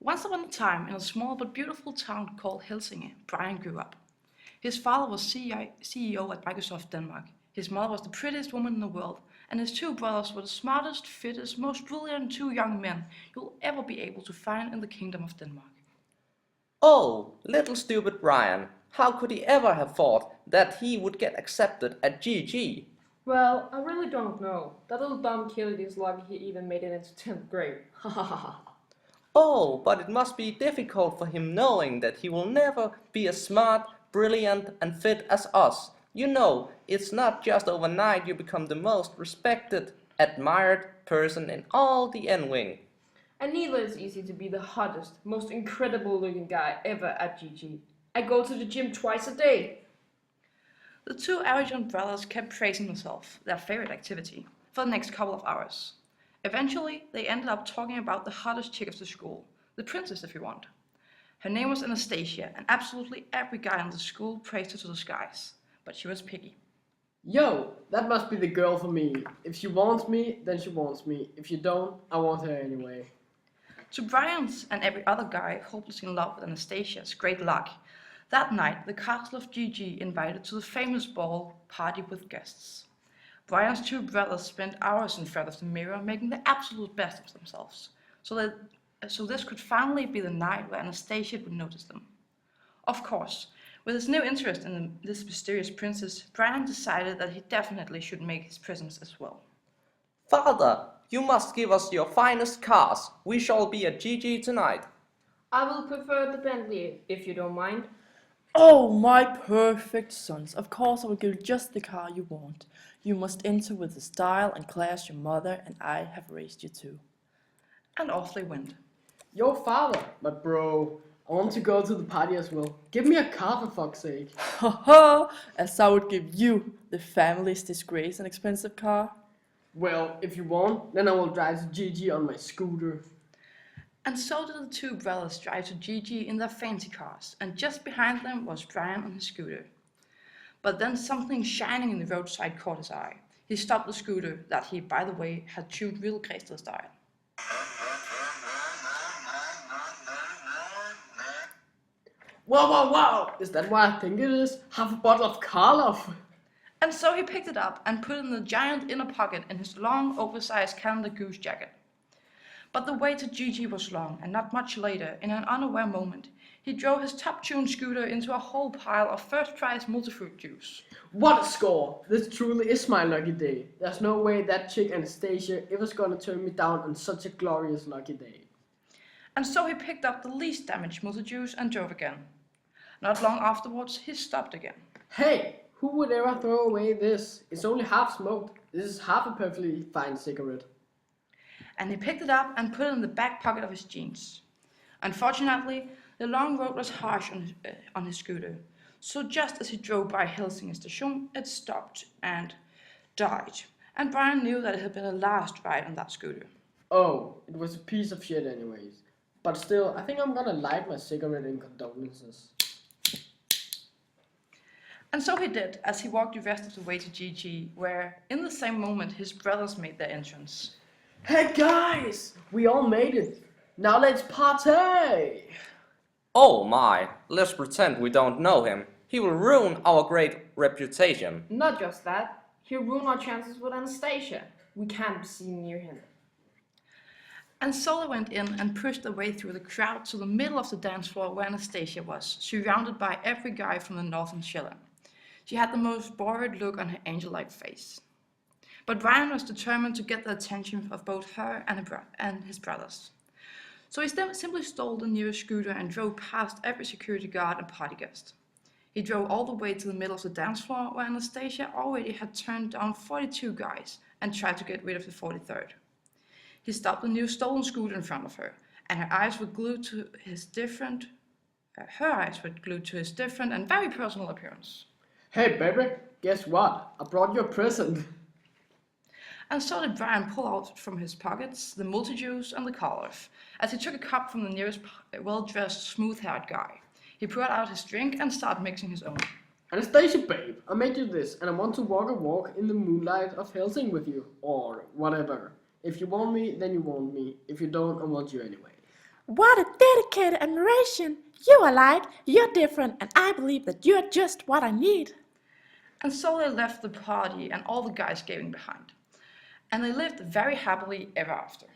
Once upon a time, in a small but beautiful town called Helsinge, Brian grew up. His father was CEO at Microsoft Denmark. His mother was the prettiest woman in the world, and his two brothers were the smartest, fittest, most brilliant two young men you'll ever be able to find in the kingdom of Denmark. Oh, little stupid Brian. How could he ever have thought that he would get accepted at GG? Well, I really don't know. That little dumb kid is lucky he even made it into 10th grade. Ha ha ha ha. Oh, but it must be difficult for him knowing that he will never be as smart, brilliant, and fit as us. You know, it's not just overnight you become the most respected, admired person in all the N-Wing. And neither is easy to be the hottest, most incredible looking guy ever at GG. I go to the gym twice a day. The two arrogant brothers kept praising themselves, their favorite activity, for the next couple of hours. Eventually, they ended up talking about the hottest chick of the school, the princess if you want. Her name was Anastasia, and absolutely every guy in the school praised her to the skies, but she was picky. Yo, that must be the girl for me. If she wants me, then she wants me. If you don't, I want her anyway. To Brian's and every other guy hopelessly in love with Anastasia's great luck, that night the castle of Gigi invited to the famous ball party with guests. Brian's two brothers spent hours in front of the mirror making the absolute best of themselves, so this could finally be the night where Anastasia would notice them. Of course, with his new interest in this mysterious princess, Brian decided that he definitely should make his presence as well. Father, you must give us your finest cars. We shall be at GG tonight. I will prefer the Bentley, if you don't mind. Oh, my perfect sons. Of course I will give you just the car you want. You must enter with the style and class your mother and I have raised you to. And off they went. Your father, but bro, I want to go to the party as well. Give me a car for fuck's sake. Ha ha! As I would give you, the family's disgrace, an expensive car. Well, if you want, then I will drive to GG on my scooter. And so did the two brothers drive to Gigi in their fancy cars, and just behind them was Brian on his scooter. But then something shining in the roadside caught his eye. He stopped the scooter, that he, by the way, had chewed real Græsted style. Wow, wow, wow! Is that what I think it is? Half a bottle of Karloff. And so he picked it up and put it in the giant inner pocket in his long, oversized Canada Goose jacket. But the way to Gigi was long, and not much later, in an unaware moment, he drove his top-tuned scooter into a whole pile of first-prize multifruit juice. What a score! This truly is my lucky day. There's no way that chick Anastasia ever's gonna turn me down on such a glorious lucky day. And so he picked up the least damaged multi-juice and drove again. Not long afterwards, he stopped again. Hey, who would ever throw away this? It's only half smoked. This is half a perfectly fine cigarette. And he picked it up and put it in the back pocket of his jeans. Unfortunately, the long road was harsh on his scooter, so just as he drove by Helsinki station, it stopped and died. And Brian knew that it had been a last ride on that scooter. Oh, it was a piece of shit anyways. But still, I think I'm gonna light my cigarette in condolences. And so he did, as he walked the rest of the way to GG, where, in the same moment, his brothers made their entrance. Hey guys! We all made it! Now let's party! Oh my, let's pretend we don't know him. He will ruin our great reputation. Not just that, he'll ruin our chances with Anastasia. We can't be seen near him. And so they went in and pushed their way through the crowd to the middle of the dance floor where Anastasia was, surrounded by every guy from the northern Shetland. She had the most bored look on her angel-like face. But Brian was determined to get the attention of both her and his brothers. So he simply stole the nearest scooter and drove past every security guard and party guest. He drove all the way to the middle of the dance floor where Anastasia already had turned down 42 guys and tried to get rid of the 43rd. He stopped the new stolen scooter in front of her, and her eyes were glued to his different and very personal appearance. Hey baby, guess what? I brought you a present. And so did Brian pull out from his pockets the multi-juice and the Karloff, as he took a cup from the nearest well-dressed, smooth-haired guy. He poured out his drink and started mixing his own. Anastasia babe, I made you this and I want to walk a walk in the moonlight of Helsinki with you, or whatever. If you want me, then you want me. If you don't, I want you anyway. What a dedicated admiration! You are like, you're different, and I believe that you're just what I need. And so they left the party and all the guys gave in behind. And they lived very happily ever after.